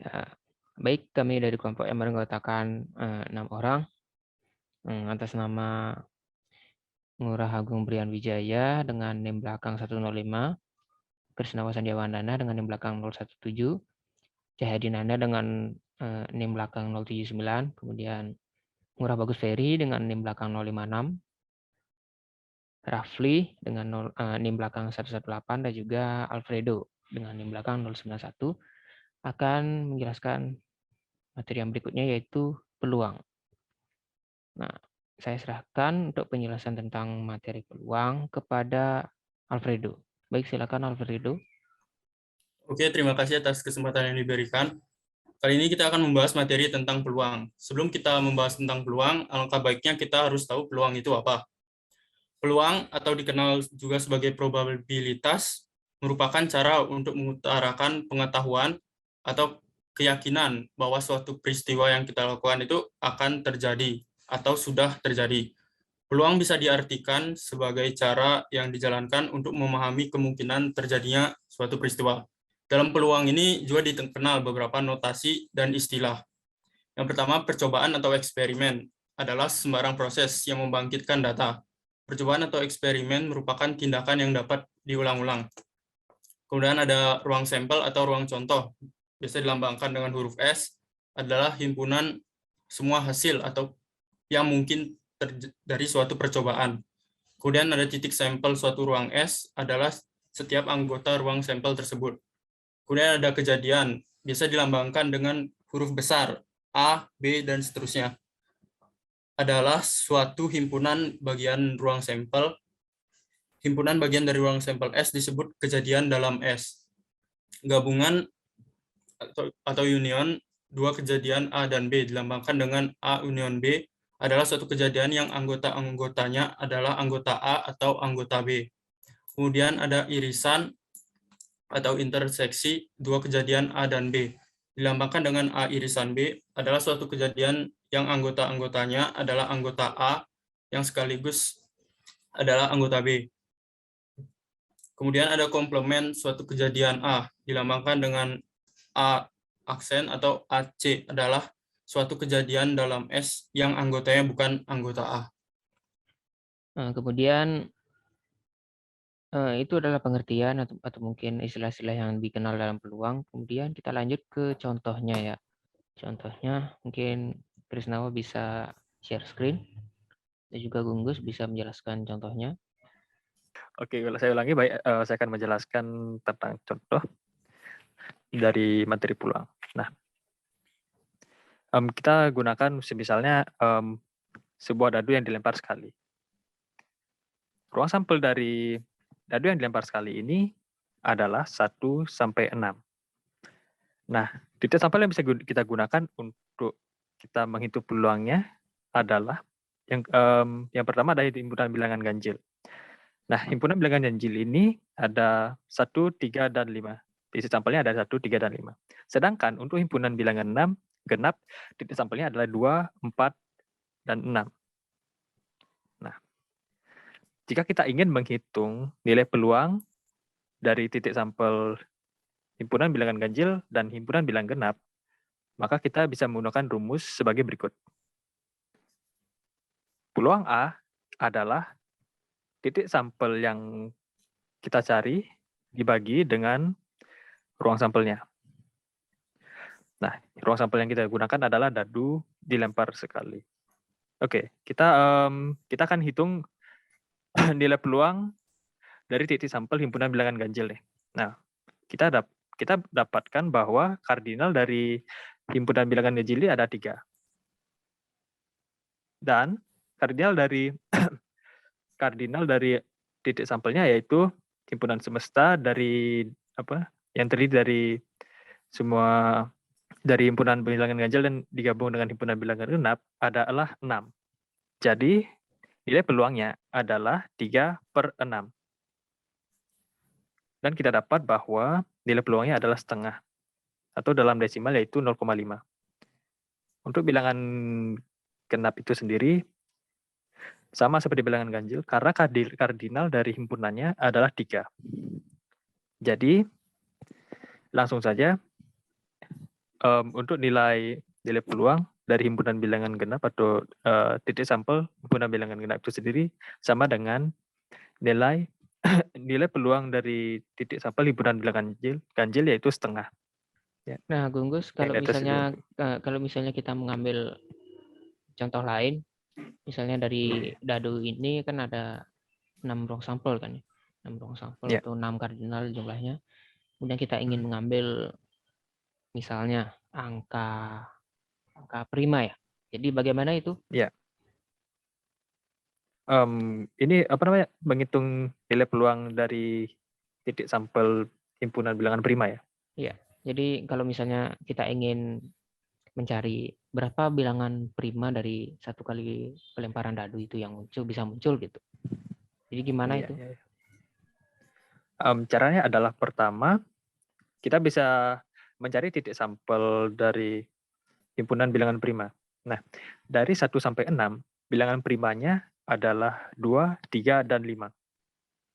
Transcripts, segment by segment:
Ya, baik, kami dari kelompok yang beranggotakan 6 orang atas nama Ngurah Agung Brian Wijaya dengan NIM belakang 105, Krisnawa Sandiawandana dengan NIM belakang 017, Cahyadi Nanda dengan NIM belakang 079, kemudian Ngurah Bagus Ferry dengan NIM belakang 056, Rafli dengan NIM belakang 118, dan juga Alfredo dengan NIM belakang 091 akan menjelaskan materi yang berikutnya, yaitu peluang. Nah, saya serahkan untuk penjelasan tentang materi peluang kepada Alfredo. Baik, silakan Alfredo. Oke, terima kasih atas kesempatan yang diberikan. Kali ini kita akan membahas materi tentang peluang. Sebelum kita membahas tentang peluang, alangkah baiknya kita harus tahu peluang itu apa. Peluang atau dikenal juga sebagai probabilitas merupakan cara untuk mengutarakan pengetahuan atau keyakinan bahwa suatu peristiwa yang kita lakukan itu akan terjadi atau sudah terjadi. Peluang bisa diartikan sebagai cara yang dijalankan untuk memahami kemungkinan terjadinya suatu peristiwa. Dalam peluang ini juga dikenal beberapa notasi dan istilah. Yang pertama, percobaan atau eksperimen adalah sembarang proses yang membangkitkan data. Percobaan atau eksperimen merupakan tindakan yang dapat diulang-ulang. Kemudian ada ruang sampel atau ruang contoh, biasa dilambangkan dengan huruf S, adalah himpunan semua hasil atau yang mungkin dari suatu percobaan. Kemudian ada titik sampel suatu ruang S adalah setiap anggota ruang sampel tersebut. Kemudian ada kejadian, biasa dilambangkan dengan huruf besar, A, B, dan seterusnya. Adalah suatu himpunan bagian ruang sampel. Himpunan bagian dari ruang sampel S disebut kejadian dalam S. Gabungan atau union dua kejadian A dan B dilambangkan dengan A union B adalah suatu kejadian yang anggota-anggotanya adalah anggota A atau anggota B. Kemudian ada irisan atau interseksi dua kejadian A dan B. Dilambangkan dengan A irisan B adalah suatu kejadian yang anggota-anggotanya adalah anggota A yang sekaligus adalah anggota B. Kemudian ada komplement suatu kejadian A, dilambangkan dengan A aksen atau AC adalah suatu kejadian dalam S yang anggotanya bukan anggota A. Kemudian itu adalah pengertian atau mungkin istilah-istilah yang dikenal dalam peluang. Kemudian kita lanjut ke contohnya ya. Contohnya mungkin Krisnawa bisa share screen dan juga Gunggus bisa menjelaskan contohnya. Oke, kalau saya ulangi, baik, saya akan menjelaskan tentang contoh dari materi peluang. Nah, kita gunakan misalnya sebuah dadu yang dilempar sekali. Ruang sampel dari dadu yang dilempar sekali ini adalah 1 sampai 6. Nah, titik sampel yang bisa kita gunakan untuk kita menghitung peluangnya adalah yang pertama ada himpunan bilangan ganjil. Nah, himpunan bilangan ganjil ini ada 1, 3, dan 5. Titik sampelnya ada 1, 3, dan 5. Sedangkan untuk himpunan bilangan 6, genap, titik sampelnya adalah 2, 4, dan 6. Nah, jika kita ingin menghitung nilai peluang dari titik sampel himpunan bilangan ganjil dan himpunan bilangan genap, maka kita bisa menggunakan rumus sebagai berikut. Peluang A adalah titik sampel yang kita cari dibagi dengan ruang sampelnya. Nah, ruang sampel yang kita gunakan adalah dadu dilempar sekali. Oke, kita akan hitung nilai peluang dari titik sampel himpunan bilangan ganjil nih. Nah, kita dapatkan bahwa kardinal dari himpunan bilangan ganjil ini ada 3. Dan kardinal dari titik sampelnya yaitu himpunan semesta dari yang terdiri dari semua dari himpunan bilangan ganjil dan digabung dengan himpunan bilangan genap adalah 6. Jadi nilai peluangnya adalah 3/6. Dan kita dapat bahwa nilai peluangnya adalah setengah atau dalam desimal yaitu 0,5. Untuk bilangan genap itu sendiri sama seperti bilangan ganjil karena kardinal dari himpunannya adalah 3. Jadi langsung saja untuk nilai peluang dari himpunan bilangan genap atau titik sampel himpunan bilangan genap itu sendiri sama dengan nilai nilai peluang dari titik sampel himpunan bilangan ganjil yaitu setengah. Nah, Gunggus, Yang di atas itu. kalau misalnya kita mengambil contoh lain, misalnya dari dadu ini kan ada 6 ruang sampel kan, 6 ruang sampel Ya. atau 6 kardinal jumlahnya. Kemudian kita ingin mengambil misalnya angka prima ya. Jadi bagaimana itu? Ya. Ini apa namanya, menghitung nilai peluang dari titik sampel himpunan bilangan prima ya. Iya. Jadi kalau misalnya kita ingin mencari berapa bilangan prima dari satu kali pelemparan dadu itu yang bisa muncul gitu. Jadi gimana Iya, itu? iya. Caranya adalah pertama kita bisa mencari titik sampel dari himpunan bilangan prima. Nah, dari 1 sampai 6, bilangan primanya adalah 2, 3, dan 5.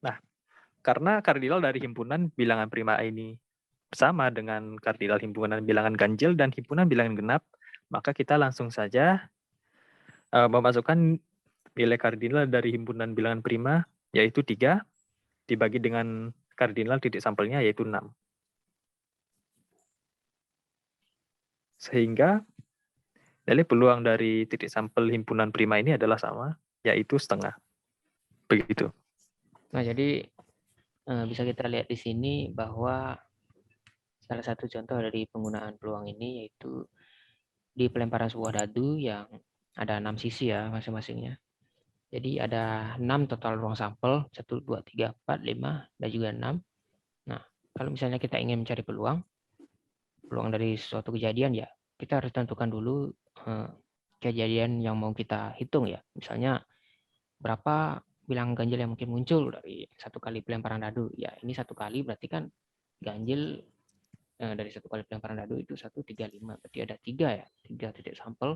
Nah, karena kardinal dari himpunan bilangan prima ini sama dengan kardinal himpunan bilangan ganjil dan himpunan bilangan genap, maka kita langsung saja memasukkan nilai kardinal dari himpunan bilangan prima, yaitu 3, dibagi dengan kardinal titik sampelnya, yaitu 6. Sehingga nilai peluang dari titik sampel himpunan prima ini adalah sama, yaitu setengah. Begitu. Nah, jadi bisa kita lihat di sini bahwa salah satu contoh dari penggunaan peluang ini yaitu di pelemparan sebuah dadu yang ada 6 sisi ya masing-masingnya. Jadi ada 6 total ruang sampel, 1, 2, 3, 4, 5, dan juga 6. Nah, kalau misalnya kita ingin mencari peluang dari suatu kejadian ya, kita harus tentukan dulu kejadian yang mau kita hitung ya. Misalnya berapa bilangan ganjil yang mungkin muncul dari satu kali pelemparan dadu. Ya, ini satu kali berarti kan ganjil dari satu kali pelemparan dadu itu 1, 3, 5. Berarti ada 3 ya, 3 titik sampel.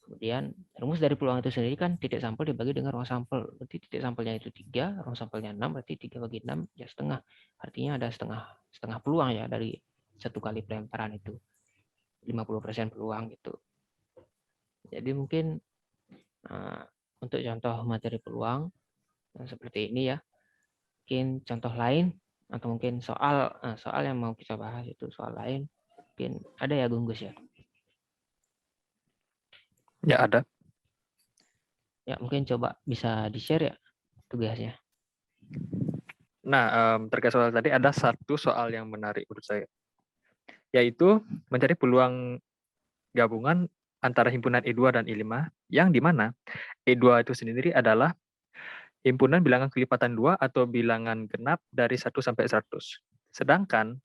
Kemudian rumus dari peluang itu sendiri kan titik sampel dibagi dengan ruang sampel. Berarti titik sampelnya itu 3, ruang sampelnya 6, berarti 3 bagi 6 ya setengah. Artinya ada setengah peluang ya dari satu kali pelemparan itu. 50% peluang gitu. Jadi mungkin untuk contoh materi peluang seperti ini ya. Mungkin contoh lain atau mungkin soal yang mau kita bahas itu soal lain. Mungkin ada ya Gunggus ya? Ya, ada. Ya, mungkin coba bisa di-share ya tugasnya. Nah, terkait soal tadi ada satu soal yang menarik menurut saya, yaitu mencari peluang gabungan antara himpunan E2 dan E5, yang di mana E2 itu sendiri adalah himpunan bilangan kelipatan 2 atau bilangan genap dari 1 sampai 100. Sedangkan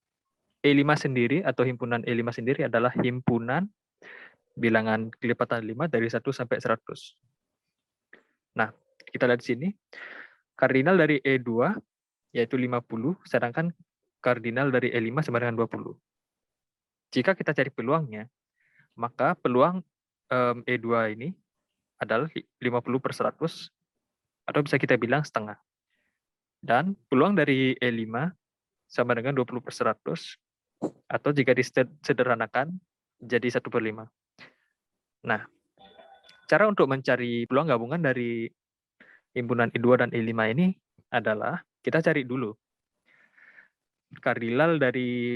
E5 sendiri atau himpunan E5 sendiri adalah himpunan bilangan kelipatan 5 dari 1 sampai 100. Nah, kita lihat di sini, kardinal dari E2 yaitu 50, sedangkan kardinal dari E5 sama dengan 20. Jika kita cari peluangnya, maka peluang E2 ini adalah 50/100, atau bisa kita bilang setengah. Dan peluang dari E5 sama dengan 20/100, atau jika disederhanakan jadi 1/5. Nah, cara untuk mencari peluang gabungan dari himpunan E2 dan E5 ini adalah kita cari dulu kardinal dari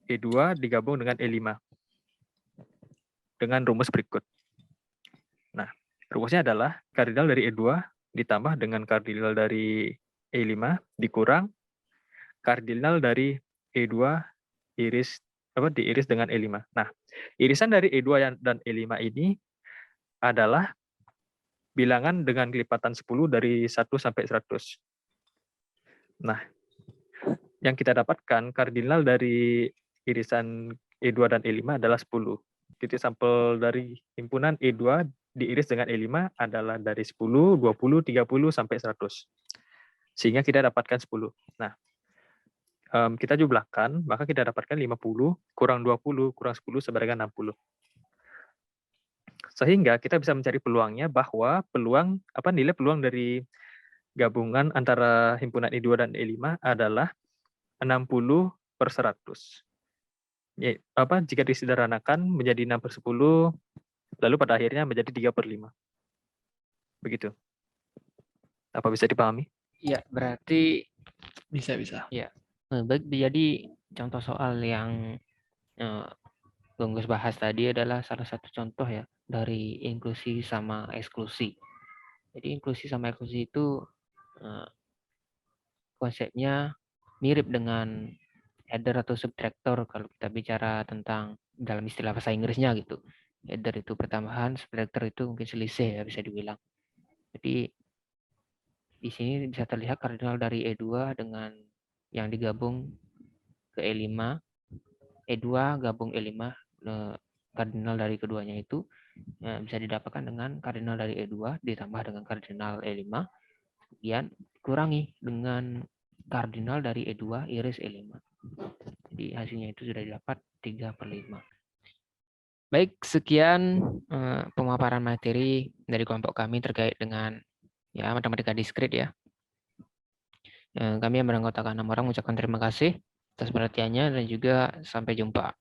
E2 digabung dengan E5 dengan rumus berikut. Nah, rumusnya adalah kardinal dari E2 ditambah dengan kardinal dari E5 dikurang kardinal dari E2 diiris dengan E5. Nah, irisan dari E2 dan E5 ini adalah bilangan dengan kelipatan 10 dari 1 sampai 100. Nah, yang kita dapatkan kardinal dari irisan E2 dan E5 adalah 10. Titik sampel dari himpunan E2 diiris dengan E5 adalah dari 10, 20, 30, sampai 100. Sehingga kita dapatkan 10. Nah, kita jumlahkan, maka kita dapatkan 50 kurang 20 kurang 10 sama dengan 60. Sehingga kita bisa mencari peluangnya bahwa nilai peluang dari gabungan antara himpunan E2 dan E5 adalah 60/100. Jika disederhanakan menjadi 6/10, lalu pada akhirnya menjadi 3/5. Begitu. Apa bisa dipahami? Ya, berarti Bisa. baik. Jadi contoh soal yang Bung Gus bahas tadi adalah salah satu contoh ya dari inklusi sama eksklusi. Jadi inklusi sama eksklusi itu konsepnya mirip dengan header atau subtractor kalau kita bicara tentang dalam istilah bahasa Inggrisnya gitu. Header itu pertambahan, subtractor itu mungkin selisih ya bisa dibilang. Jadi di sini bisa terlihat kardinal dari E2 dengan yang digabung ke E5. E2 gabung E5, kardinal dari keduanya itu bisa didapatkan dengan kardinal dari E2 ditambah dengan kardinal E5, kemudian kurangi dengan kardinal dari E2 iris E5. Jadi hasilnya itu sudah didapat 3/5. Baik, sekian pemaparan materi dari kelompok kami terkait dengan ya matematika diskrit ya. Kami yang beranggotakan 6 orang mengucapkan terima kasih atas perhatiannya dan juga sampai jumpa.